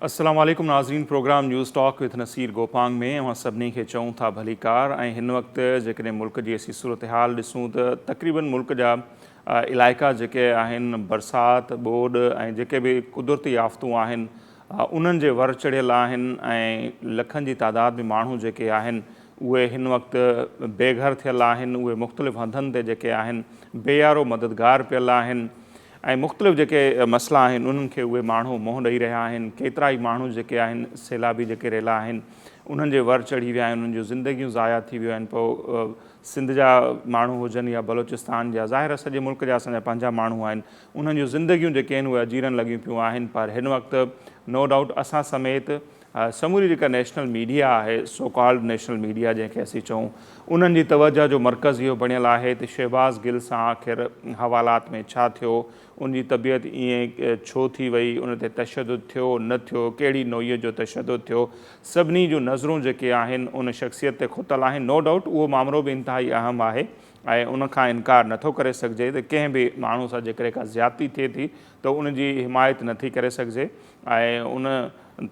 अस्सलाम वालेकुम नाज़रीन। Programme news talk with Naseer Gopang में अवां सभिनी खे चऊं था भलीकार। ऐं हिन वक़्तु जेकॾहिं मुल्क जी असीं सूरत हाल ॾिसूं त तक़रीबन मुल्क जा इलाइक़ा जेके आहिनि बरसाति ॿोॾि ऐं जेके बि कुदरती आफ़तूं आहिनि उन्हनि जे वर चढ़ियल आहिनि ऐं लखनि जी तादाद में माण्हू जेके आहिनि उहे हिन वक़्तु बेघर थियल आहिनि। उहे मुख़्तलिफ़ हंधनि ते जेके आहिनि बेयारो मददगार पियल आहिनि ऐं मुख़्तलिफ़ जेके मसइला आहिनि उन्हनि खे उहे माण्हू मुंहुं ॾेई रहिया आहिनि। केतिरा ई माण्हू जेके आहिनि सैलाबी जेके रहियलु आहिनि उन्हनि जे वर चढ़ी विया आहिनि, उन्हनि जूं ज़िंदगियूं ज़ाया थी वियूं आहिनि। पोइ सिंध जा माण्हू हुजनि या बलोचिस्तान जा, ज़ाहिर सॼे मुल्क जा असांजा पंहिंजा माण्हू आहिनि, उन्हनि जूं ज़िंदगियूं जेके आहिनि उहे अजीरनि लॻियूं पियूं आहिनि। पर हिन वक़्तु नो डाउट असां समेत समूरी जेका नेशनल मीडिया आहे, सो कॉल्ड नेशनल मीडिया जंहिंखे असीं चऊं, उन्हनि जी तवजह जो मर्कज़ इहो बणियलु आहे त शहबाज़ गिल सां आख़िर हवालात में छा थियो, उन जी तबियत ईअं छो थी वई, उन ते तशदुद थियो न थियो, कहिड़ी नोईअ जो तशदुद थियो, सभिनी जूं नज़रूं जेके आहिनि उन शख़्सियत ते खुतल आहिनि। नो डाउट उहो मामिलो बि इंतिहाई अहम आहे ऐं उनखां इनकार नथो करे सघिजे त कंहिं बि माण्हू सां जेकॾहिं का ज़्यादती थिए थी त उनजी हिमायत नथी करे सघिजे ऐं उन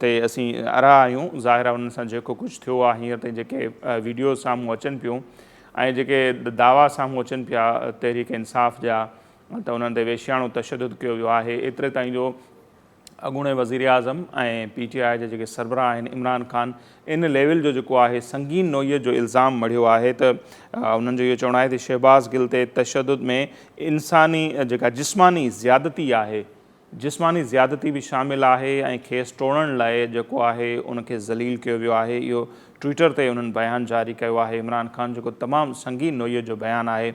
ते असीं अरा आहियूं। ज़ाहिर आहे उन्हनि सां जेको कुझु थियो आहे हींअर ताईं जेके वीडियो साम्हूं अचनि पियूं ऐं जेके दावा साम्हूं अचनि पिया तहरीक इंसाफ़ जा त उन्हनि ते वेश्याणो तशदुद कयो वियो आहे। एतिरे ताईं जो अॻूणे वज़ीर आज़म ऐं PTI जा जेके सरबराह आहिनि इमरान ख़ान इन लेवल जो जेको आहे संगीन नोईअ जो इल्ज़ाम मढ़ियो आहे त उन्हनि जो इहो चवणु आहे त शहबाज़ गिल ते तशदुद में इंसानी जेका जिस्मानी ज़्यादती आहे, जिस्मानी ज़्यादती बि शामिलु आहे ऐं खेसि टोड़ण लाइ जेको आहे उनखे ज़लील कयो वियो आहे। इहो ट्विटर ते उन्हनि बयानु जारी कयो आहे इमरान ख़ान, जेको तमामु संगीन नोईअ जो बयानु आहे।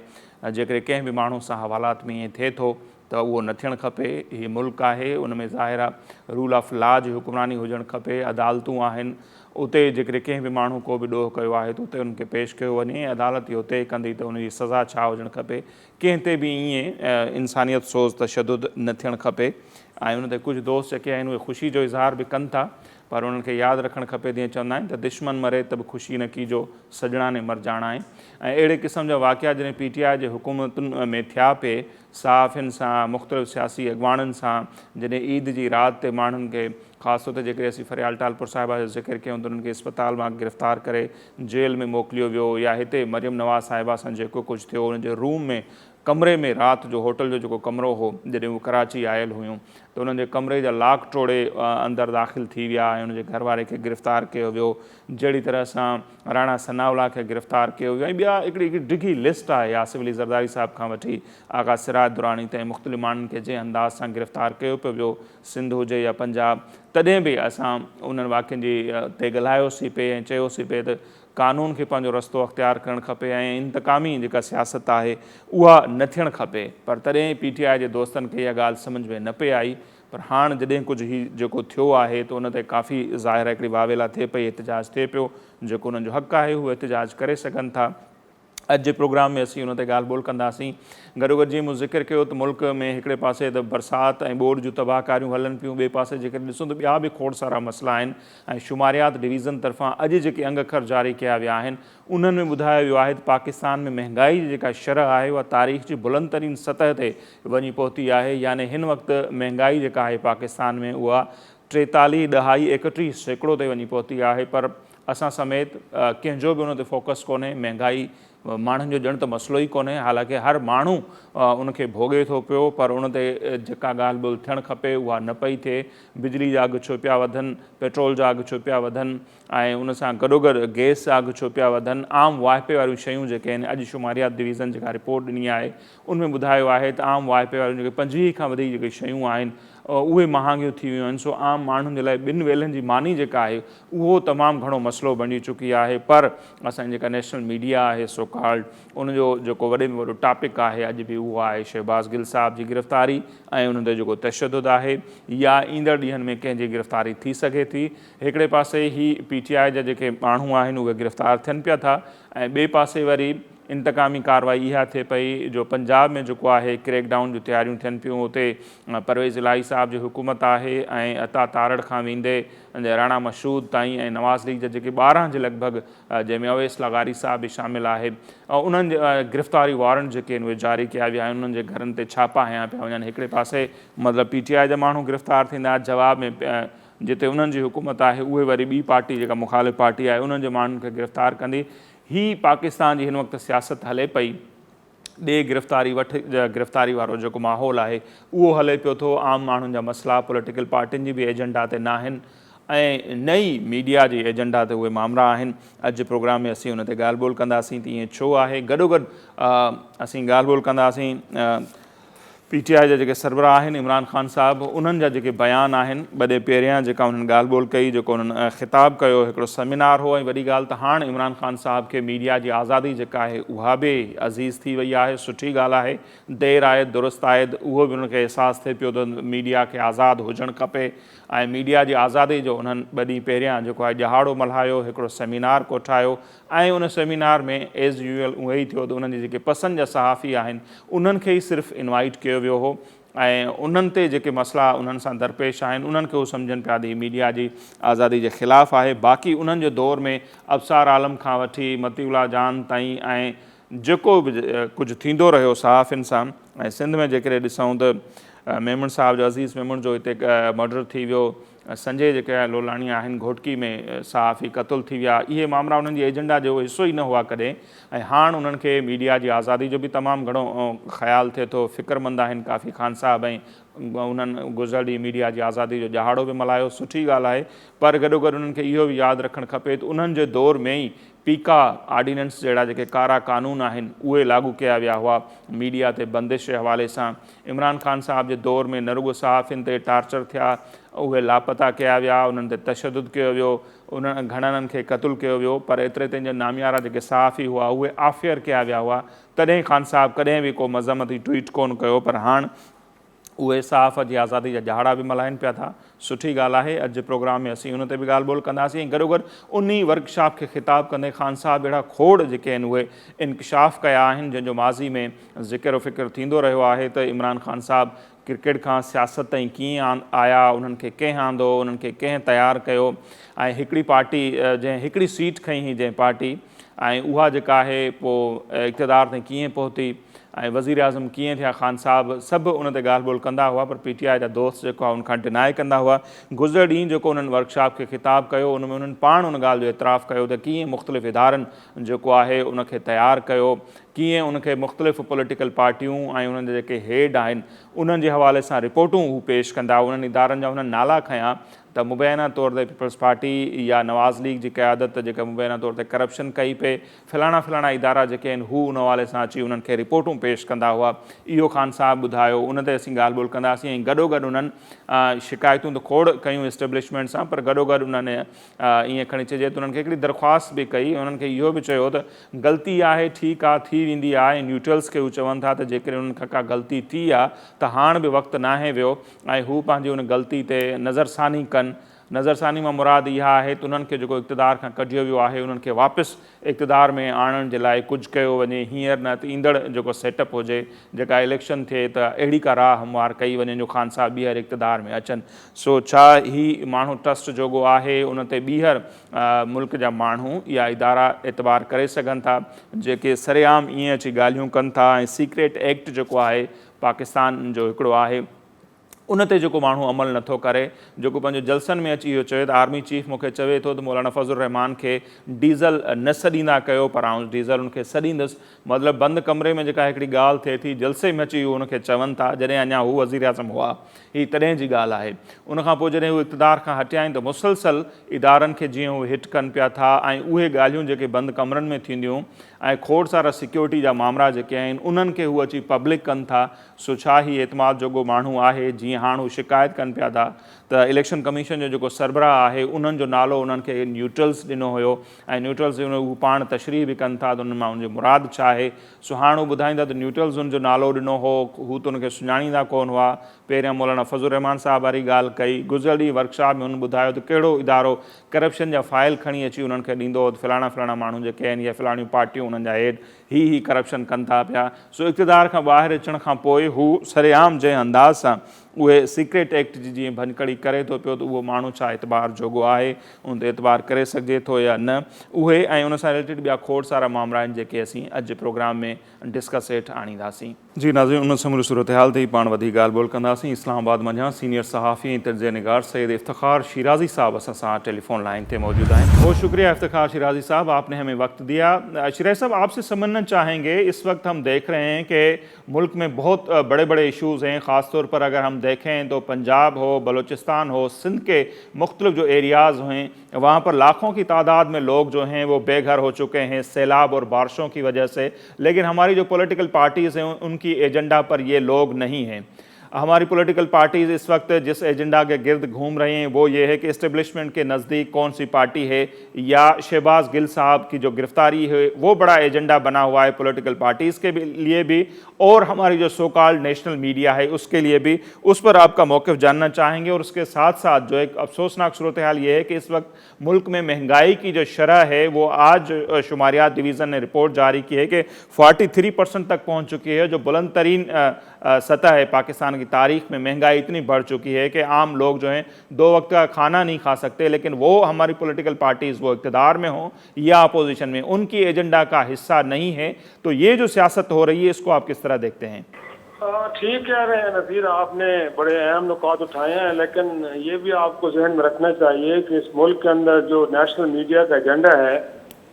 जेकॾहिं कंहिं बि माण्हू सां हवालात में ईअं थिए थो त उहो न थियणु खपे। हीअ मुल्क आहे, उन में ज़ाहिर आहे रूल ऑफ लॉ जी हुक्मरानी हुजणु खपे, अदालतूं आहिनि, उते जेकॾहिं कंहिं बि माण्हू को बि ॾोह कयो आहे त उते उनखे पेश कयो वञे, अदालत इहो तइ कंदी त उनजी सज़ा छा हुजणु खपे। कंहिं ते बि ईअं इंसानियत सोज़ तशदुद न थियणु खपे। ऐं उन ते कुझु दोस्त जेके आहिनि उहे ख़ुशी जो इज़हार बि कनि था, पर उन्हनि खे यादि रखणु खपे जीअं चवंदा आहिनि त दुश्मन मरे त बि ख़ुशी न कीजो, सजणा ने मर जाना आहे। ऐं अहिड़े क़िस्म जा वाक़िया जॾहिं PTI जे हुकूमतुनि में थिया पिए, सहाफ़ियुनि सां, मुख़्तलिफ़ सियासी अॻवाननि सां, जॾहिं ईद जी राति ते माण्हुनि खे ख़ासि तौर ते जेकॾहिं असीं फरियाल टालपुर साहिबा जो ज़िक्र कयूं त उन्हनि खे इस्पताल मां गिरफ़्तार करे जेल में मोकिलियो वियो, या हिते मरियम नवाज़ साहिबा सां जेको कुझु थियो उनजे रूम में कमरे में राति जो होटल जो जेको कमिरो हो जॾहिं उहे कराची आयल हुयूं त उन्हनि जे कमरे जा लॉक टोड़े अंदरि दाख़िल थी विया ऐं उनजे घरवारे खे गिरफ़्तार कयो वियो। जहिड़ी तरह सां राणा सनाउल्ला खे गिरफ़्तार कयो वियो ऐं ॿिया हिकिड़ी डिघी लिस्ट आहे, आसिफ़ अली ज़रदारी साहिब खां वठी आगा सिराज दुरानी ताईं मुख़्तलिफ़ माण्हुनि खे जंहिं अंदाज़ सां गिरफ़्तार कयो पियो वियो, सिंध हुजे या पंजाब, तॾहिं बि असां उन्हनि वाक़िअनि जी ते ॻाल्हायोसीं पिए ऐं चयोसीं पिए त क़ानून खे पंहिंजो रस्तो अख़्तियार करणु खपे ऐं इंतकामी जेका सियासत आहे उहा न थियणु खपे। पर तॾहिं PTI जे दोस्तनि खे इहा ॻाल्हि सम्झ में न पई आई। पर हाणे जॾहिं कुझु हीउ जेको थियो आहे त उन ते काफ़ी ज़ाहिर हिकिड़ी वावेला थिए पई, एतिजाज थिए पियो, जेको उन्हनि जो हक़ु आहे उहे एतिजाज करे सघनि था। अॼु जे प्रोग्राम में असीं उन ते ॻाल्हि ॿोल कंदासीं। गॾोगॾु जीअं मूं ज़िक्र कयो त मुल्क में हिकिड़े पासे त बरसाति ऐं ॿोॾि जूं तबाहकारियूं हलनि पियूं, ॿिए पासे जेके ॾिसूं त ॿिया बि खोड़ सारा मसइला आहिनि ऐं शुमारियात डिवीज़न तरफ़ां अॼु जेके अंग अखर जारी कया विया आहिनि उन्हनि में ॿुधायो वियो आहे त पाकिस्तान में महांगाई जी जेका शरह आहे उहा तारीख़ जी बुलंद तरीन सतह ते वञी पहुती आहे। यानी हिन वक़्तु महांगाई जेका आहे पाकिस्तान में उहा 43.31% ते वञी पहुती आहे। पर असां समेत कंहिंजो बि उन ते फोकस कोन्हे। महांगाई माण्हुनि जो ॼण त मसइलो ई कोन्हे, हालांकि हर माण्हू उनखे भोॻे थो पियो, पर उन ते जेका ॻाल्हि ॿोल थियणु खपे उहा न पई थिए। बिजली जा अघु छो पिया वधनि, पेट्रोल जा अघु छो पिया वधनि ऐं उन सां गॾोगॾु गैस जा अघु छो पिया वधनि। आम वाइपे वारियूं शयूं जेके आहिनि, अॼु शुमारियात डिवीज़न जेका रिपोर्ट ॾिनी आहे उनमें ॿुधायो आहे त आम वाइपे वारियूं जेके 25 खां वधीक जेके शयूं आहिनि उहे महांगियूं थी वियूं आहिनि। सो आम माण्हुनि जे लाइ ॿिनि वेलनि जी मानी जेका आहे उहो तमामु घणो मसइलो बणी चुकी आहे। पर असांजी जेका नेशनल मीडिया आहे सो कॉल्ड, उनजो जेको वॾे में वॾो टॉपिक आहे अॼु बि उहो आहे शहबाज़ गिल साहब जी गिरफ़्तारी ऐं उन ते जेको तशदुद आहे या ईंदड़ ॾींहंनि में कंहिंजी गिरफ़्तारी थी सघे थी। हिकिड़े पासे ही PTI जा जेके माण्हू आहिनि उहे गिरफ़्तार थियनि पिया था ऐं ॿिए पासे वरी इंतकामी कार्रवाई इहा थिए पई जो पंजाब में जेको आहे क्रैकडाउन जूं तयारियूं थियनि पियूं। उते परवेज़ इलाही साहब जी हुकूमत आहे ऐं अता तारड़ खां वेंदे राणा मशहूद ताईं ऐं नवाज़ लीग जा जेके 12 जे लॻभॻि जंहिंमें अवैस लगारी साहब बि शामिलु आहे, उन्हनि जे गिरफ़्तारी वारंट जेके आहिनि उहे जारी कया विया आहिनि। उन्हनि जे घरनि ते छापा हयां पिया वञनि। हिकिड़े पासे मतिलबु PTI जा माण्हू गिरफ़्तार थींदा, जवाब में जिते उन्हनि जी हुकूमत आहे उहे वरी ॿी पार्टी जेका मुखालिफ़ पार्टी आहे उन्हनि जे माण्हुनि खे गिरफ़्तार कंदी। ही पाकिस्तान जी हिन वक़्तु सियासत हले पई। ॾे गिरफ़्तारी वारो जेको माहौल आहे उहो हले पियो थो। आम माण्हुनि जा मसइला पॉलिटिकल पार्टियुनि जी बि एजेंडा ते न आहिनि ऐं नई मीडिया जी एजेंडा ते उहे मामला आहिनि। अॼु प्रोग्राम में असीं हुन ते ॻाल्हि ॿोल कंदासीं त ईअं छो आहे। गॾोगॾु असीं ॻाल्हि ॿोल कंदासीं PTI जा जेके सरबराह आहिनि इमरान ख़ान साहिबु, उन्हनि जा जेके बयान आहिनि ॿ ॾींहं पहिरियां जेका उन्हनि ॻाल्हि ॿोल कई, जेको उन्हनि ख़िताबु कयो, हिकिड़ो सेमिनार हो। ऐं वॾी ॻाल्हि त हाणे इमरान ख़ान साहिब खे मीडिया जी आज़ादी जेका आहे उहा बि अज़ीज़ थी वई आहे। सुठी ॻाल्हि आहे। देरि आहे दुरुस्त आहे, उहो बि उनखे अहसासु थिए पियो त मीडिया खे आज़ादु हुजणु खपे ऐं मीडिया जी आज़ादी जो उन्हनि ॿ ॾींहं पहिरियां जेको आहे ॼहाड़ो मल्हायो, हिकिड़ो सेमिनार कोठायो ऐं उन सेमिनार में एज़ यूजुअल उहो ई थियो त उन्हनि जी जेके पसंदि जा सहाफ़ी आहिनि उन्हनि खे ई सिर्फ़ु इनवाइट कयो वियो हो ऐं उन्हनि ते जेके मसइला उन्हनि सां दरपेश आहिनि उन्हनि खे उहे सम्झनि पिया त मीडिया जी आज़ादी जे ख़िलाफ़ु आहे। बाक़ी उन्हनि जे दौर में अबसार आलम खां वठी मतीउल्ला जान ताईं ऐं जेको बि कुझु थींदो रहियो सहाफ़ियुनि सां, ऐं सिंध में जेकॾहिं ॾिसूं त मेमण साहिब जो अज़ीज़ मेमण जो हिते मर्डर थी वियो, संजय जेके लोलाणी आहिनि घोटकी में सहाफ़ी क़तलु थी विया, इहे मामला उन्हनि जी एजेंडा जो हिसो ई न हुआ कॾहिं। ऐं हाणे उन्हनि खे मीडिया जी आज़ादी जो बि तमामु घणो ख़्यालु थिए थो, फ़िक्रमंद आहिनि काफ़ी ख़ान साहिब ऐं उन्हनि गुज़िरियल ॾींहुं मीडिया जी आज़ादी जो ॼहाड़ो बि मल्हायो। सुठी ॻाल्हि आहे, पर गॾोगॾु उन्हनि खे इहो बि यादि रखणु खपे त उन्हनि जे दौर में ई पीका ऑर्डिनेंस जहिड़ा जेके कारा कानून आहिनि उहे लागू कया विया हुआ मीडिया ते बंदिश जे हवाले सां। इमरान ख़ान साहिब जे दौर में न रुॻो सहाफ़ियुनि ते टार्चर थिया, उहे लापता कया विया, उन्हनि ते तशदुद कयो वियो, उन्हनि घणनि खे क़तलु कयो वियो, पर एतिरे ताईं जो नामियारा जेके सहाफ़ी हुआ उहे आफ़ियर कया विया हुआ। तॾहिं ख़ान साहिब कॾहिं बि को मज़म्मती ट्वीट कोन कयो, पर हाणे उहे सहाफ़ जी आज़ादी जा ॼहाड़ा बि मल्हाइनि पिया था। सुठी ॻाल्हि आहे। अॼु प्रोग्राम में असीं उन ते बि ॻाल्हि ॿोल कंदासीं ऐं गॾोगॾु उन वर्कशॉप खे ख़िताबु कंदे ख़ान साहिब अहिड़ा खोड़ जेके आहिनि उहे इंकशाफ़ कया आहिनि जंहिंजो माज़ी में ज़िक्र फ़िक्र थींदो रहियो आहे त इमरान ख़ान साहिबु क्रिकेट खां सियासत ताईं कीअं आया, उन्हनि खे कंहिं आंदो, उन्हनि खे कंहिं तयारु कयो ऐं हिकिड़ी पार्टी जंहिं हिकिड़ी सीट खईं हुई जंहिं पार्टी, ऐं उहा जेका आहे पोइ इक़्तिदार ताईं कीअं पहुती ऐं वज़ीर आज़म कीअं थिया ख़ान साहिबु, सभु उन ते ॻाल्हि ॿोल कंदा हुआ। पर PTI जा दोस्त जेको आहे उनखां डिनाए कंदा हुआ। गुज़िरियल ॾींहुं जेको उन्हनि वर्कशॉप खे ख़िताबु कयो उन में उन्हनि पाण उन ॻाल्हि जो एतिराफ़ु कयो त कीअं मुख़्तलिफ़ इदारनि जेको आहे उनखे तयारु कयो, कीअं उनखे मुख़्तलिफ़ पॉलिटिकल पार्टियूं ऐं उन्हनि जे जेके हेड आहिनि उन्हनि जे हवाले सां रिपोर्टूं हू पेश कंदा। उन्हनि इदारनि जा उन्हनि नाला खयां त मुबैना तौर ते पीपल्स पार्टी या नवाज़ लीग जी क़यादत जेका मुबैना तौर ते करप्शन कई पे, फलाणा फलाणा इदारा जेके आहिनि हू उन हवाले सां अची उन्हनि खे रिपोर्टूं पेश कंदा हुआ। इहो ख़ान साहिबु ॿुधायो, उन ते असीं ॻाल्हि ॿोल कंदासीं। ऐं गॾोगॾु उन्हनि शिकायतूं त खोड़ कयूं इस्टेब्लिशमेंट सां, पर गॾोगॾु उन्हनि ईअं खणी चइजे त उन्हनि खे हिकिड़ी दरख़्वास्त बि कई। उन्हनि खे इहो बि चयो त ग़लती आहे, ठीकु आहे, थी वेंदी आहे। न्यूट्रल्स खे हू चवनि था त जेकॾहिं उन्हनि खां का ग़लती थी आहे त हाणे बि वक़्तु नाहे वियो ऐं हू पंहिंजी उन ग़लती ते नज़रसानी कनि। नज़रसानी मां मुराद इहा आहे त उन्हनि खे जेको इक़्तिदार खां कढियो वियो आहे उन्हनि खे वापसि इक़्तिदार में आणण जे लाइ कुझु कयो वञे, हींअर न त ईंदड़ जेको सेटअप हुजे, जेका इलेक्शन थिए त अहिड़ी का राह हमवार कई वञे जो ख़ान साहिब ॿीहर इक़्तिदार में अचनि। सो छा ही माण्हू ट्रस्ट जोॻो आहे, उन ते ॿीहर मुल्क जा माण्हू या इदारा एतबार करे सघनि था जेके सरेआम ईअं अची ॻाल्हियूं कनि था। ऐं सीक्रेट एक्ट जेको आहे पाकिस्तान जो हिकिड़ो आहे उन ते जेको माण्हू अमल नथो करे, जेको पंहिंजो जलसनि में अची इहो चए त आर्मी चीफ मूंखे चवे थो त मौलाना फज़लुर रहमान खे डीज़ल न सॾींदा कयो, पर आउं डीज़ल उनखे सॾींदुसि। मतिलबु बंदि कमरे में जेका हिकिड़ी ॻाल्हि थिए थी जलसे में अची उनखे चवनि था, जॾहिं अञा हू वज़ीर आज़म हुआ। ही तॾहिं जी ॻाल्हि आहे। उनखां पोइ जॾहिं हू इक़्तिदार खां हटिया आहिनि त मुसलसल इदारनि खे जीअं हू हिट कनि पिया था ऐं उहे ॻाल्हियूं जेके बंदि कमरनि में थींदियूं ऐं खोड़ सारा सिक्योरिटी जा मामला जेके आहिनि उन्हनि खे हू अची पब्लिक कनि था। सो छा ही एतमाद जोॻो माण्हू आहे? जीअं हाणे हू शिकायत कनि पिया था त इलेक्शन कमीशन जो जेको सरबराह आहे उन्हनि जो नालो उन्हनि खे न्यूट्रल्स ॾिनो हुयो ऐं न्यूट्रल्स हू पाण तशरीह बि कनि था त उन मां उनजी मुराद छा आहे। सो हाणे हू ॿुधाईंदा त न्यूट्रल्स उनजो नालो ॾिनो हो, हू त उनखे सुञाणींदा कोन हुआ। पहिरियां मौलाना फज़लुर रहमान साहिब वारी ॻाल्हि कई, गुज़िरियल ॾींहुं वर्कशॉप में हुन ॿुधायो त कहिड़ो इदारो करप्शन जा फाइल खणी अची उन्हनि खे ॾींदो हो, फलाणा फलाणा माण्हू जेके आहिनि या फलाणियूं पार्टियूं उन्हनि जा हेड ही करप्शन कनि था पिया। सो इक़्तिदार खां ॿाहिरि अचण खां पोइ हू सरेआम जंहिं अंदाज़ सां उहे सीक्रेट एक्ट जी जीअं भञकड़ी करे थो पियो त उहो माण्हू छा एतबार जोॻो आहे, उन ते एतबार करे सघिजे थो या न, उहे ऐं उन सां रिलेटेड ॿिया खोड़ सारा मामला आहिनि जेके असीं अॼु प्रोग्राम में डिस्कस हेठि आणींदासीं। जी नाज़रीन, उन समूरी सूरत-हाल ते पाण वधी ॻाल्हि ॿोल कंदासीं। इस्लामाबाद मंझां सीनियर सहाफ़ी ऐं तर्जुमे निगार सैयद इफ्तिखार शिराजी साहब असां सां टेलीफोन लाइन पे मौजूद हैं। बहुत शुक्रिया इफ्तिखार शिराजी साहब, आपने हमें वक्त दिया। शिराजी साहब, आपसे समझना चाहेंगे, इस वक्त हम देख रहे हैं कि मुल्क में बहुत बड़े बड़े इशूज़ हैं। ख़ास तौर पर अगर हम देखें तो पंजाब हो, बलूचिस्तान हो, सिंध के मुख्तलिफ जो एरियाज़ हैं, वहाँ पर लाखों की तादाद में लोग जो हैं वो बेघर हो चुके हैं सैलाब और बारिशों की वजह से। लेकिन हमारी जो पॉलिटिकल पार्टीज़ हैं उनकी एजेंडा पर ये लोग नहीं हैं। हमारी पॉलिटिकल पार्टीज़ इस वक्त जिस एजेंडा के गिर्द घूम रहे हैं वो ये है कि इस्टेब्लिशमेंट के नज़दीक कौन सी पार्टी है, या शहबाज गिल साहब की जो गिरफ्तारी है वो बड़ा एजेंडा बना हुआ है पॉलिटिकल पार्टीज़ के लिए भी, और हमारी जो सो कॉल्ड नेशनल मीडिया है उसके लिए भी। उस पर आपका मौक़िफ़ जानना चाहेंगे। और उसके साथ साथ जो एक अफसोसनाक सूरत हाल ये है कि इस वक्त मुल्क में महंगाई की जो शरह है वो आज शुमारियात डिवीज़न ने रिपोर्ट जारी की है कि 43% तक पहुँच चुकी है, जो बुलंद तरीन सतह है पाकिस्तान की तारीख में। महंगाई इतनी बढ़ चुकी है कि आम लोग जो हैं 2 वक्त का खाना नहीं खा सकते। लेकिन वो हमारी पॉलिटिकल पार्टीज़ वो इक़्तिदार में हों या अपोजिशन में, उनकी एजेंडा का हिस्सा नहीं है। तो ये जो सियासत हो रही है इसको आप किस तरह देखते हैं? ठीक कह रहे हैं नज़ीर, आपने बड़े अहम नुकात उठाए हैं। लेकिन ये भी आपको जहन में रखना चाहिए कि इस मुल्क के अंदर जो नेशनल मीडिया का एजेंडा है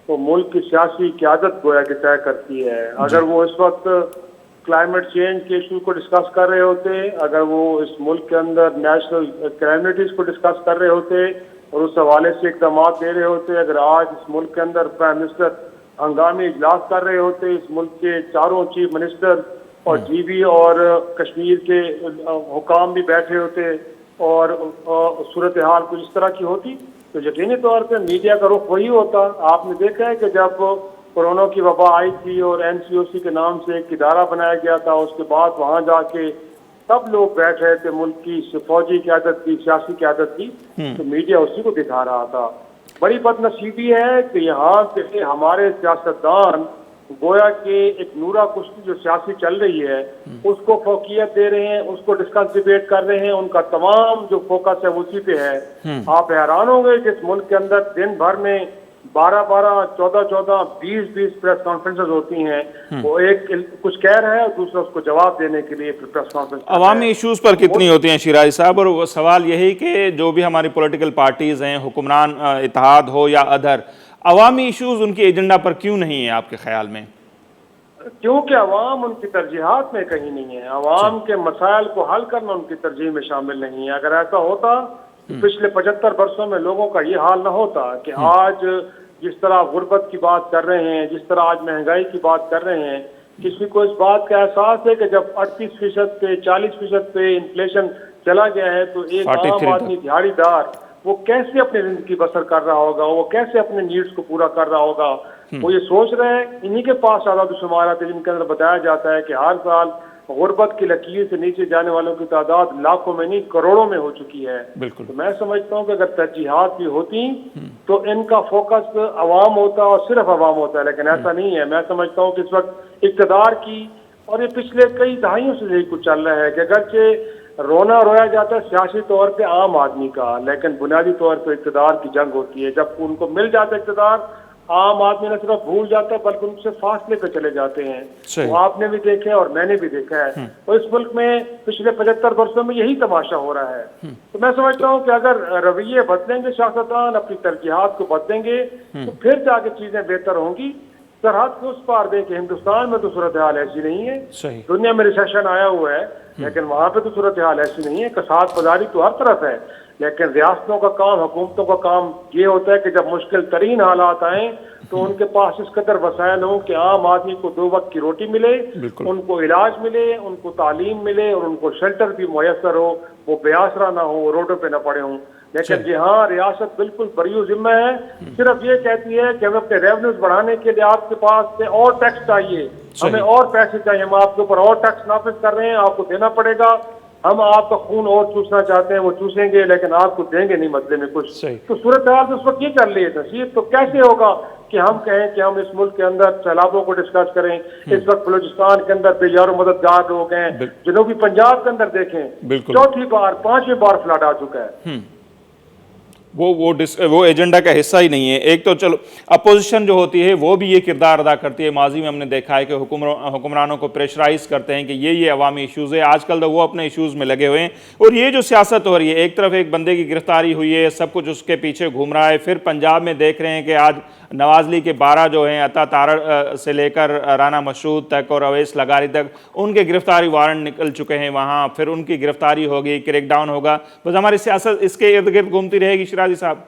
वो मुल्क की सियासी क़यादत गोया कि तय करती है। अगर वो इस वक्त क्लाइमेट चेंज के इशू को डिस्कस कर रहे होते, अगर वो इस मुल्क के अंदर नेशनल कैलेमिटीज़ को डिस्कस कर रहे होते और उस हवाले से इक़दाम दे रहे होते, अगर आज इस मुल्क के अंदर प्राइम मिनिस्टर हंगामी इजलास कर रहे होते, इस मुल्क के चारों चीफ मिनिस्टर और जीबी और कश्मीर के हुकाम भी बैठे होते और सूरत हाल कुछ इस तरह की होती, तो यकीनी तौर पे मीडिया का रुख वही होता। आपने देखा है कि जब कोरोना की वबा आई थी और NCOC के नाम से एक इदारा बनाया गया था, उसके बाद वहाँ जाके सब लोग बैठ रहे थे, मुल्क की फौजी क़यादत की, सियासी क़यादत की, तो मीडिया उसी को दिखा रहा था। बड़ी बदनसीबी है कि यहाँ से हमारे सियासतदान गोया के एक नूरा कुश्ती जो सियासी चल रही है उसको फोकियत दे रहे हैं, उसको डिस्कस डिबेट कर रहे हैं, उनका तमाम जो फोकस है उसी पे है। आप हैरान होंगे कि इस मुल्क के अंदर दिन भर में 12-12, 14-14, 20-20 प्रेस कॉन्फ्रेंसेस होती हैं। वो एक कुछ कह रहा है और दूसरा उसको जवाब देने के लिए प्रेस कॉन्फ्रेंस। अवामी इशूज़ पर कितनी होती हैं शिराजी साहब? और वो सवाल यही कि जो भी हमारी पॉलिटिकल पार्टीज़ हैं, हुक्मरान इत्तेहाद हो या अदर, अवामी इशूज़ उनकी एजेंडा पर क्यों नहीं है आपके ख्याल में? क्योंकि अवाम उनकी तरजीहात में कहीं नहीं है। अवाम के मसाइल को हल करना उनकी तरजीह में शामिल नहीं है। अगर ऐसा होता तो पिछले 75 वर्षों में लोगों का ये हाल ना होता कि आज जिस तरह गुर्बत की बात कर रहे हैं, जिस तरह आज महंगाई की बात कर रहे हैं, किसी को इस बात का एहसास है कि जब 38% पे 40% पे इन्फ्लेशन चला गया है तो एक आम आदमी दिहाड़ीदार वो कैसे अपनी जिंदगी बसर कर रहा होगा, वो कैसे अपने नीड्स को पूरा कर रहा होगा। वो ये सोच रहे हैं। इन्हीं के पास आदाद-ओ-शुमारात है जिनके अंदर बताया जाता है कि हर साल गुर्बत की लकीर से नीचे जाने वालों की तादाद लाखों में नहीं करोड़ों में हो चुकी है। तो मैं समझता हूँ कि अगर तरजीहात भी होती तो इनका फोकस अवाम होता और सिर्फ अवाम होता है, लेकिन ऐसा नहीं है। मैं समझता हूँ कि इस वक्त इक़्तिदार की, और ये पिछले कई दहाइयों से यही कुछ चल रहा है कि अगरचे रोना रोया जाता है सियासी तौर पे आम आदमी का, लेकिन बुनियादी तौर पे इक़्तिदार की जंग होती है। जब उनको मिल जाता है इक़्तिदार, आम आदमी न सिर्फ भूल जाता है बल्कि उनसे फासले पे चले जाते हैं। वो आपने भी देखे और मैंने भी देखा है। और इस मुल्क में पिछले 75 वर्षों में यही तमाशा हो रहा है। तो मैं समझता हूँ कि अगर रवैये बदलेंगे, सियासतदान अपनी तरजीहात को बदलेंगे तो फिर जाके चीजें बेहतर होंगी। सरहद को उस पार देखे, हिंदुस्तान में तो सूरत हाल ऐसी नहीं है। दुनिया में रिसेशन आया हुआ है लेकिन वहां पे तो सूरत हाल ऐसी नहीं है। कसाद बाजारी तो हर तरफ है, लेकिन रियासतों का काम, हुकूमतों का काम ये होता है कि जब मुश्किल तरीन हालात आए तो उनके पास इस कदर वसाइल हों कि आम आदमी को 2 वक्त की रोटी मिले, उनको इलाज मिले, उनको तालीम मिले और उनको शेल्टर भी मुयसर हो, वो बेआसरा ना हो, रोडों पे ना पड़े हों। लेकिन जी हाँ, रियासत बिल्कुल बरियो जिम्मा है, सिर्फ ये कहती है कि हमें अपने रेवेन्यूज बढ़ाने के लिए आपके पास से और टैक्स चाहिए, हमें और पैसे चाहिए, हम आपके ऊपर और टैक्स नाफिज कर रहे हैं, आपको देना पड़ेगा, हम आपका खून और चूसना चाहते हैं, वो चूसेंगे लेकिन आपको देंगे नहीं बदले में कुछ। तो सूरत हाल तो उस वक्त ये चल रही है नसीब। तो कैसे होगा कि हम कहें कि हम इस मुल्क के अंदर सैलाबों को डिस्कस करें? इस वक्त बलूचिस्तान के अंदर बेयारों मददगार लोग हैं, जनूबी पंजाब के अंदर देखें 4थी बार 5वीं बार फ्लड आ चुका है। वो एजेंडा का हिस्सा ही नहीं है। एक तो चलो अपोजिशन जो होती है वो भी ये किरदार अदा करती है, माजी में हमने देखा है कि हुक्मरानों को प्रेशराइज करते हैं कि ये अवामी इश्यूज़ है, आजकल तो वो अपने इश्यूज़ में लगे हुए हैं। और ये जो सियासत हो रही है, एक तरफ एक बंदे की गिरफ्तारी हुई है, सब कुछ उसके पीछे घूम रहा है, फिर पंजाब में देख रहे हैं कि आज नवाज ली के 12 जो हैं, अता तारड़ से लेकर राना मशहूद तक और अवैस लगारी तक, उनके गिरफ्तारी वारंट निकल चुके हैं वहाँ, फिर उनकी गिरफ्तारी होगी, क्रैकडाउन होगा। बस हमारी सियासत इसके इर्द गिर्द घूमती रहेगी शिराजी साहब।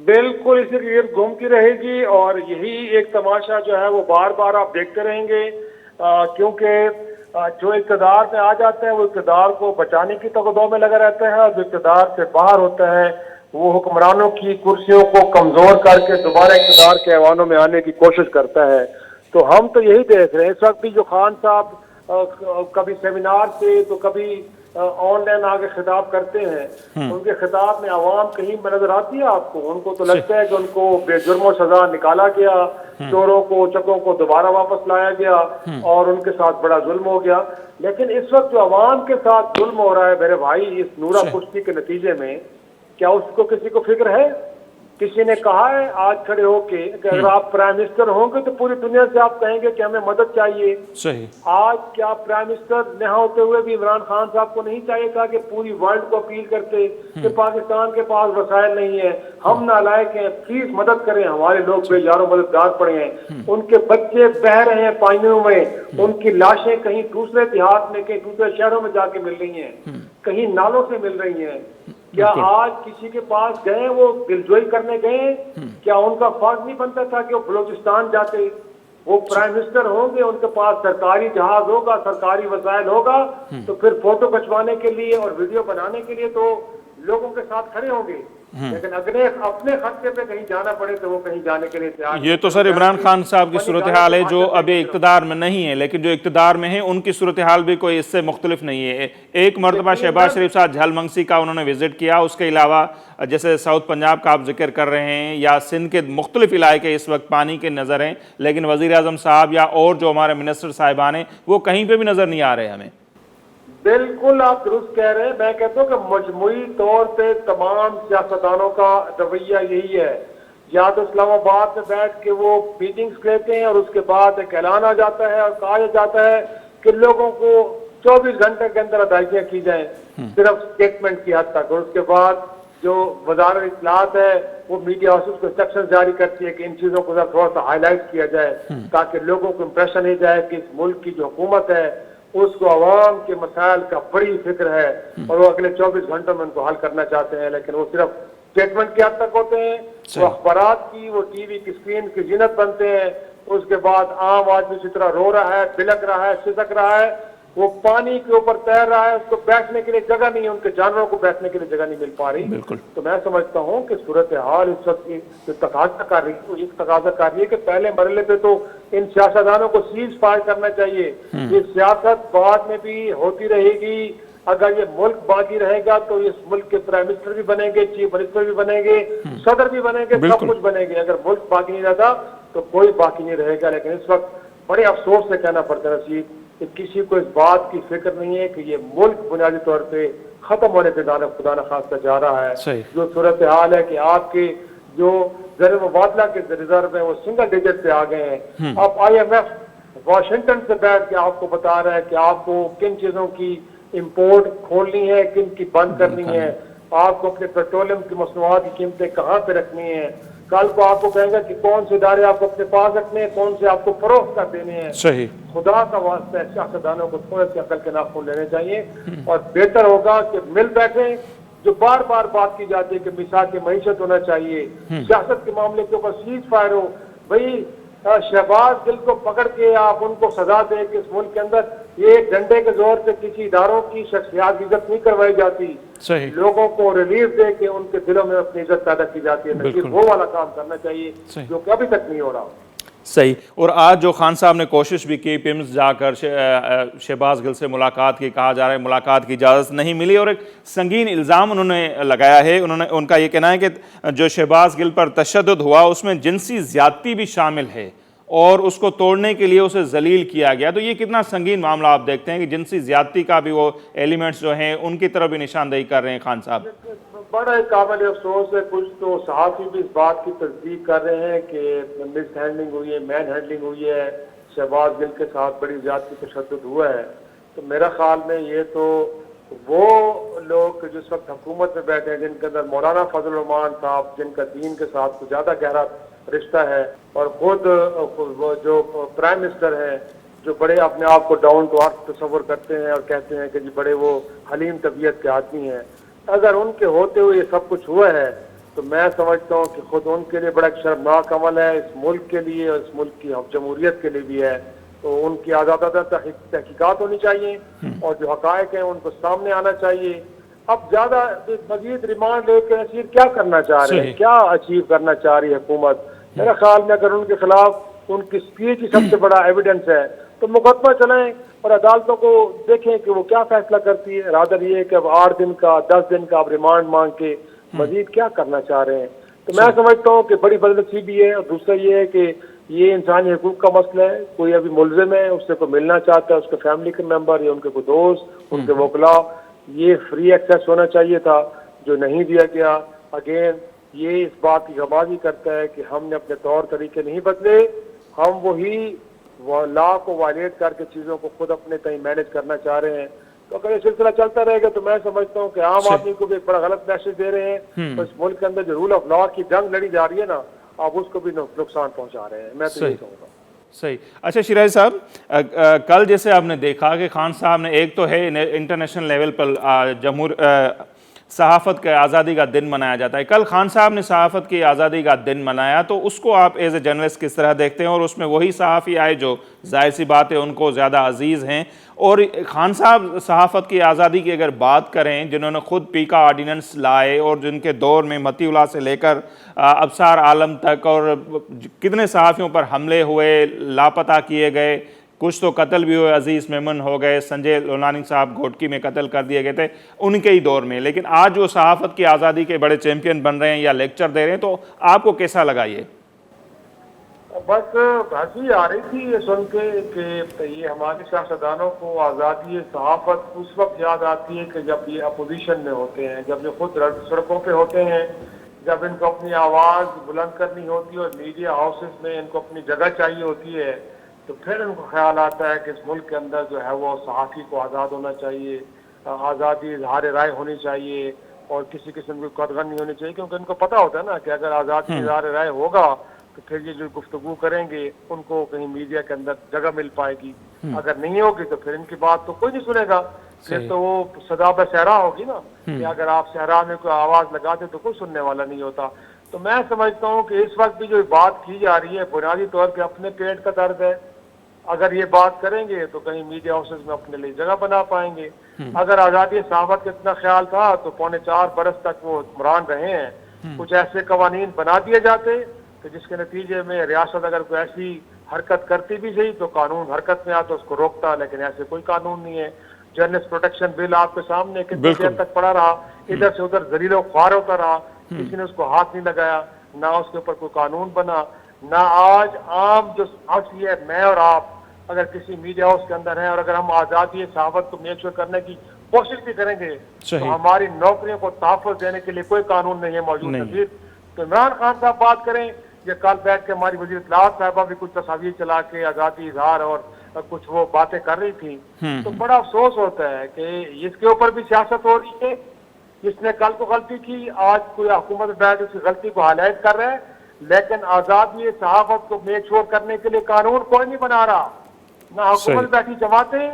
बिल्कुल इसी के गिर्द घूमती रहेगी और यही एक तमाशा जो है वो बार बार आप देखते रहेंगे, क्योंकि जो इक़्तिदार में आ जाते हैं वो इक़्तिदार को बचाने की तगदौ में लगा रहता है, और जो इक़्तिदार से बाहर होता है वो हुक्मरानों की कुर्सियों को कमजोर करके दोबारा इक़्तिदार के ऐवानों में आने की कोशिश करता है। तो हम तो यही देख रहे हैं इस वक्त भी, जो खान साहब कभी सेमिनार से तो कभी ऑनलाइन आगे खिताब करते हैं, उनके खिताब में आवाम कहीं नजर आती है आपको? उनको तो लगता है कि उनको बेजुर्म सजा निकाला गया, चोरों को चकों को दोबारा वापस लाया गया और उनके साथ बड़ा जुल्म हो गया। लेकिन इस वक्त जो आवाम के साथ जुल्म हो रहा है मेरे भाई, इस नूरा कुश्ती के नतीजे में, क्या उसको किसी को फिक्र है? किसी ने कहा है आज खड़े होके कि अगर आप प्राइम मिनिस्टर होंगे तो पूरी दुनिया से आप कहेंगे कि हमें मदद चाहिए। सही। आज क्या प्राइम मिनिस्टर न होते हुए भी इमरान खान साहब को नहीं चाहिए था कि पूरी वर्ल्ड को अपील करते कि पाकिस्तान के पास वसाइल नहीं है, हम नालायक हैं, प्लीज मदद करें, हमारे लोग बेजारों मददगार पड़े हैं, उनके बच्चे बह रहे हैं पानियों में, उनकी लाशें कहीं दूसरे देहात में, कहीं दूसरे शहरों में जाके मिल रही हैं, कहीं नालों से मिल रही हैं। क्या आज किसी के पास गए, वो दिलजोई करने गए? क्या उनका फर्ज नहीं बनता था कि वो बलूचिस्तान जाते? वो प्राइम मिनिस्टर होंगे, उनके पास सरकारी जहाज होगा, सरकारी वसाइल होगा, तो फिर फोटो खिंचवाने के लिए और वीडियो बनाने के लिए तो लोगों के साथ खड़े होंगे। लेकिन अगले अपने खर्चे पे कहीं जाना पड़े तो वो कहीं जाने के लिए तैयार। ये तो सर इमरान खान साहब की सूरत हाल है, जो अभी इक़्तिदार में नहीं है, लेकिन जो इक़्तिदार में है उनकी सूरत हाल भी कोई इससे मुख्तलिफ नहीं है। एक मरतबा शहबाज शरीफ साहब झलमंगसी का उन्होंने विजिट किया, उसके अलावा जैसे साउथ पंजाब का आप जिक्र कर रहे हैं या सिंध के मुख्तलिफ इलाके इस वक्त पानी के नज़र हैं, लेकिन वज़ीर आज़म साहब या और जो हमारे मिनिस्टर साहिबान हैं वो कहीं पर भी नज़र नहीं आ रहे हमें। बिल्कुल आप दुरुस्त कह रहे हैं। मैं कहता हूँ कि मजमूई तौर पे तमाम सियासतदानों का रवैया यही है, या तो इस्लामाबाद में बैठ के वो मीटिंग्स लेते हैं और उसके बाद एक ऐलान आ जाता है और कहा जाता है कि लोगों को 24 घंटे के अंदर अदायगियाँ की जाएं, सिर्फ स्टेटमेंट की हद तक, और उसके बाद जो वजारत इत्तलात है वो मीडिया हाउसेस को इंस्ट्रक्शन जारी करती है कि इन चीज़ों को थोड़ा सा हाईलाइट किया जाए ताकि लोगों को इंप्रेशन ही जाए कि इस मुल्क की जो हुकूमत है उसको अवाम के मसाइल का बड़ी फिक्र है और वो अगले 24 घंटों में उनको हल करना चाहते हैं, लेकिन वो सिर्फ स्टेटमेंट के हद तक होते हैं। वो अखबारात की, वो टीवी की स्क्रीन की जीनत बनते हैं। उसके बाद आम आदमी इसी तरह रो रहा है, बिलक रहा है, सिसक रहा है, वो पानी के ऊपर तैर रहा है, उसको बैठने के लिए जगह नहीं है, उनके जानवरों को बैठने के लिए जगह नहीं मिल पा रही। तो मैं समझता हूँ कि सूरत हाल इस वक्त जो तकाजा कर रही है, तकाजा कर रही है कि पहले मरहले पे तो इन सियासतदानों को सीज फायर करना चाहिए। ये सियासत बाद में भी होती रहेगी। अगर ये मुल्क बाकी रहेगा तो इस मुल्क के प्राइम मिनिस्टर भी बनेंगे, चीफ मिनिस्टर भी बनेंगे, सदर भी बनेंगे, सब कुछ बनेंगे। अगर मुल्क बाकी नहीं रहता तो कोई बाकी नहीं रहेगा। लेकिन इस वक्त बड़े अफसोस से कहना पड़ता है रशीद कि किसी को इस बात की फिक्र नहीं है कि ये मुल्क बुनियादी तौर पे खत्म होने पे खुदा न खास्ता जा रहा है। जो सूरत हाल है कि आपके जो ज़र मुबादला के रिजर्व है वो सिंगल डिजिट पे आ गए हैं। अब IMF वाशिंगटन से बैठ के आपको बता रहा है कि आपको किन चीजों की इंपोर्ट खोलनी है, किन की बंद करनी है, आपको अपने पेट्रोलियम की मसनूआत की कीमतें कहाँ पे रखनी है। कल को आपको कहेंगे कि कौन से इदारे आपको अपने पास रखने हैं, कौन से आपको फरोख्त कर देने हैं। सही। खुदा का वास्ता है, सियासतदानों को थोड़े से अकल के नाखून लेने चाहिए और बेहतर होगा कि मिल बैठे। जो बार बार बात की जाती है कि मिसाल की मईशत होना चाहिए, सियासत के मामले के ऊपर सीज फायर हो। भाई शहबाज गिल को पकड़ के आप उनको सजा दे कि इस मुल्क के अंदर ये डंडे के जोर पे किसी इदारों की शख्सियात की इज्जत नहीं करवाई जाती। सही। लोगों को रिलीफ दे के उनके दिलों में अपनी इज्जत पैदा की जाती है। नसीब वो वाला काम करना चाहिए जो कि अभी तक नहीं हो रहा। सही। और आज जो खान साहब ने कोशिश भी की पिम्स जाकर शहबाज गिल से मुलाकात की, कहा जा रहा है मुलाकात की इजाज़त नहीं मिली और एक संगीन इल्ज़ाम उन्होंने लगाया है। उनका ये कहना है कि जो शहबाज गिल पर तशद्दुद हुआ उसमें जिनसी ज़्यादती भी शामिल है और उसको तोड़ने के लिए उसे जलील किया गया। तो ये कितना संगीन मामला आप देखते हैं कि जिनसी ज़्यादती का भी वो एलिमेंट्स जो हैं उनकी तरफ भी निशानदेही कर रहे हैं खान साहब। بڑا قابل افسوس ہے، کچھ تو صحافی بھی اس بات کی تصدیق کر رہے ہیں کہ مس ہینڈلنگ ہوئی ہے، مین ہینڈلنگ ہوئی ہے، شہباز گل کے ساتھ بڑی زیادتی تشدد ہوا ہے. تو میرا خیال میں یہ تو وہ لوگ جس وقت حکومت میں بیٹھے ہیں جن کے اندر مولانا فضل الرحمان صاحب جن کا دین کے ساتھ کچھ زیادہ گہرا رشتہ ہے، اور خود وہ جو پرائم منسٹر ہیں جو بڑے اپنے آپ کو ڈاؤن ٹو ارتھ تصور کرتے ہیں اور کہتے ہیں کہ جی بڑے وہ حلیم طبیعت کے آدمی ہیں، اگر ان کے ہوتے ہوئے یہ سب کچھ ہوا ہے تو میں سمجھتا ہوں کہ خود ان کے لیے بڑا ایک شرمناک عمل ہے، اس ملک کے لیے اور اس ملک کی جمہوریت کے لیے بھی ہے. تو ان کی آزادانہ تحقیقات ہونی چاہیے اور جو حقائق ہیں ان کو سامنے آنا چاہیے. اب زیادہ مزید ریمانڈ لے کے نصیر کیا کرنا چاہ رہے ہیں، کیا اچیو کرنا چاہ رہی ہے حکومت؟ میرے خیال میں اگر ان کے خلاف ان کی اسپیچ ہی سب سے بڑا ایویڈنس ہے تو مقدمہ چلائیں اور عدالتوں کو دیکھیں کہ وہ کیا فیصلہ کرتی ہے. رادر یہ کہ اب 8 دن کا 10 دن کا اب ریمانڈ مانگ کے مزید کیا کرنا چاہ رہے ہیں. تو میں سمجھتا ہوں کہ بڑی بدنصیبی ہے. اور دوسرا یہ ہے کہ یہ انسانی حقوق کا مسئلہ ہے. کوئی ابھی ملزم ہے، اس سے کوئی ملنا چاہتا ہے، اس کے فیملی کے ممبر یا ان کے کوئی دوست، ان کے وکلاء، یہ فری ایکسیس ہونا چاہیے تھا جو نہیں دیا گیا. اگین یہ اس بات کی غبازی کرتا ہے کہ ہم نے اپنے طور طریقے نہیں بدلے، ہم وہی لا کو وائلیٹ کر کے چیزوں کو خود اپنے تئیں مینیج کرنا چاہ رہے ہیں. تو اگر یہ سلسلہ چلتا رہے گا تو میں سمجھتا ہوں کہ عام آدمی کو بھی ایک بڑا غلط میسج دے رہے ہیں. اس ملک کے اندر جو رول آف لا کی جنگ لڑی جا رہی ہے نا، آپ اس کو بھی نقصان پہنچا رہے ہیں. میں تو یہی کہوں گا. صحیح. اچھا شیرازی صاحب، کل جیسے آپ نے دیکھا کہ خان صاحب نے ایک تو ہے انٹرنیشنل لیول پر صحافت کے آزادی کا دن منایا جاتا ہے، کل خان صاحب نے صحافت کی آزادی کا دن منایا، تو اس کو آپ ایز اے جرنلسٹ کس طرح دیکھتے ہیں؟ اور اس میں وہی صحافی آئے جو ظاہر سی بات ہے ان کو زیادہ عزیز ہیں، اور خان صاحب صحافت کی آزادی کی اگر بات کریں جنہوں نے خود پیکا آرڈیننس لائے اور جن کے دور میں متی اللہ سے لے کر ابصار عالم تک اور کتنے صحافیوں پر حملے ہوئے، لاپتہ کیے گئے، کچھ تو قتل بھی ہوئے، عزیز میمن ہو گئے، سنجے لونانی صاحب گھوٹکی میں قتل کر دیے گئے تھے ان کے ہی دور میں، لیکن آج وہ صحافت کی آزادی کے بڑے چیمپئن بن رہے ہیں یا لیکچر دے رہے ہیں، تو آپ کو کیسا لگا یہ؟ بس ہنسی آ رہی تھی یہ سن کے کہ یہ ہمارے سیاستدانوں کو آزادی صحافت اس وقت یاد آتی ہے کہ جب یہ اپوزیشن میں ہوتے ہیں، جب یہ خود سڑکوں پہ ہوتے ہیں، جب ان کو اپنی آواز بلند کرنی ہوتی ہے اور میڈیا ہاؤسز میں ان کو اپنی جگہ چاہیے ہوتی ہے، تو پھر ان کو خیال آتا ہے کہ اس ملک کے اندر جو ہے وہ صحافی کو آزاد ہونا چاہیے، آزادی اظہار رائے ہونی چاہیے اور کسی قسم کی قدغن نہیں ہونی چاہیے. کیونکہ ان کو پتہ ہوتا ہے نا کہ اگر آزادی اظہار رائے ہوگا تو پھر یہ جو گفتگو کریں گے ان کو کہیں میڈیا کے اندر جگہ مل پائے گی، اگر نہیں ہوگی تو پھر ان کی بات تو کوئی نہیں سنے گا. پھر تو وہ صدا بہ صحرا ہوگی نا کہ اگر آپ صحرا میں کوئی آواز لگاتے تو کوئی سننے والا نہیں ہوتا. تو میں سمجھتا ہوں کہ اس وقت بھی جو بات کی جا رہی ہے بنیادی طور پہ اپنے پیٹ کا درد ہے. اگر یہ بات کریں گے تو کہیں میڈیا ہاؤسز میں اپنے لیے جگہ بنا پائیں گے. اگر آزادی صحافت کا اتنا خیال تھا تو 4.25 برس تک وہ حکمران رہے ہیں. کچھ ایسے قوانین بنا دیے جاتے کہ جس کے نتیجے میں ریاست اگر کوئی ایسی حرکت کرتی بھی صحیح تو قانون حرکت میں آتا اس کو روکتا، لیکن ایسے کوئی قانون نہیں ہے. جرنلسٹ پروٹیکشن بل آپ کے سامنے کتنے دیر تک پڑا رہا، ادھر سے ادھر ذلیل و خوار ہوتا رہا، کسی نے اس کو ہاتھ نہیں لگایا، نہ اس کے اوپر کوئی قانون بنا، نہ آج عام جو ساتھی ہے میں اور آپ اگر کسی میڈیا ہاؤس کے اندر ہیں اور اگر ہم آزادی صحافت کو میک شور کرنے کی کوشش بھی کریں گے تو ہماری نوکریوں کو تحفظ دینے کے لیے کوئی قانون نہیں ہے موجود. نظیر تو عمران خان صاحب بات کریں، یہ کل بیٹھ کے ہماری وزیر اطلاعات صاحبہ بھی کچھ تصاویر چلا کے آزادی اظہار اور کچھ وہ باتیں کر رہی تھی، تو بڑا افسوس ہوتا ہے کہ اس کے اوپر بھی سیاست ہو رہی ہے. جس نے کل کو غلطی کی آج کوئی حکومت بیٹھ اس کی غلطی کو ہائی لائٹ کر رہا ہے، لیکن آزادی صحافت کو میک شور کرنے کے لیے قانون کوئی نہیں بنا رہا. نہ حکومت بیٹھی جماعتیں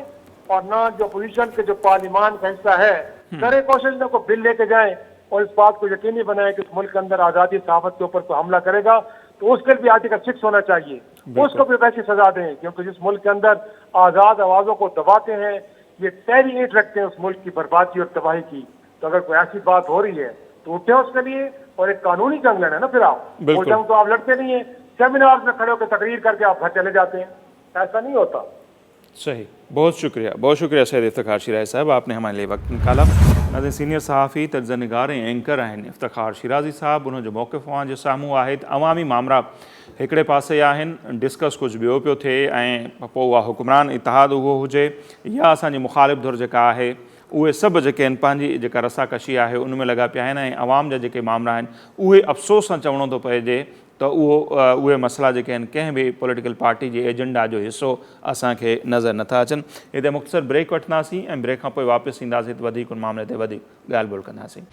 اور نہ جو اپوزیشن کے جو پارلیمان کا حصہ ہے کرے کوشش نہ کو بل لے کے جائیں اور اس بات کو یقینی بنائیں کہ اس ملک کے اندر آزادی صحافت کے اوپر کوئی حملہ کرے گا تو اس کے بھی آرٹیکل 6 ہونا چاہیے، اس کو بھی ویسی سزا دیں. کیونکہ جس ملک کے اندر آزاد آوازوں کو دباتے ہیں یہ پہلی اینٹ رکھتے ہیں اس ملک کی بربادی اور تباہی کی. تو اگر کوئی ایسی بات ہو رہی ہے تو اٹھیں اس کے لیے اور ایک قانونی جنگ لڑیں نا. پھر آپ وہ جنگ تو آپ لڑتے نہیں ہیں، سیمینار میں کھڑے ہو کے تقریر کر کے آپ گھر چلے جاتے ہیں، ایسا نہیں ہوتا. صحیح. بہت شکریہ سید افتخار شیرازی صاحب، آپ نے ہمارے لیے وقت نکالا. ناظرین سینئر صحافی تجزیہ نگار اینکر آہن افتخار شیرازی صاحب، انہوں جو موقف ہوا جو ساموں آہد عوامی معاملہ ہکڑے پاسے آہن ڈسکس کچھ بیو پیو تھے، پو حکمران اتحاد اگو ہوجے یا اساں جی مخالف دھر جکا ہے उहे सभु जेके आहिनि पंहिंजी जेका रसाकशी आहे उन में लॻा पिया आहिनि ऐं आवाम जा जेके मामला आहिनि उहे अफ़सोस सां चवणो थो पइजे त उहे मसइला जेके आहिनि कंहिं बि पॉलिटिकल पार्टी जे एजेंडा जो हिसो असांखे नज़र नथा अचनि। हिते मुख़्तसर ब्रेक वठंदासीं ऐं ब्रेक खां पोइ वापसि ईंदासीं त वधीक उन मामले ते वधीक ॻाल्हि ॿोल कंदासीं।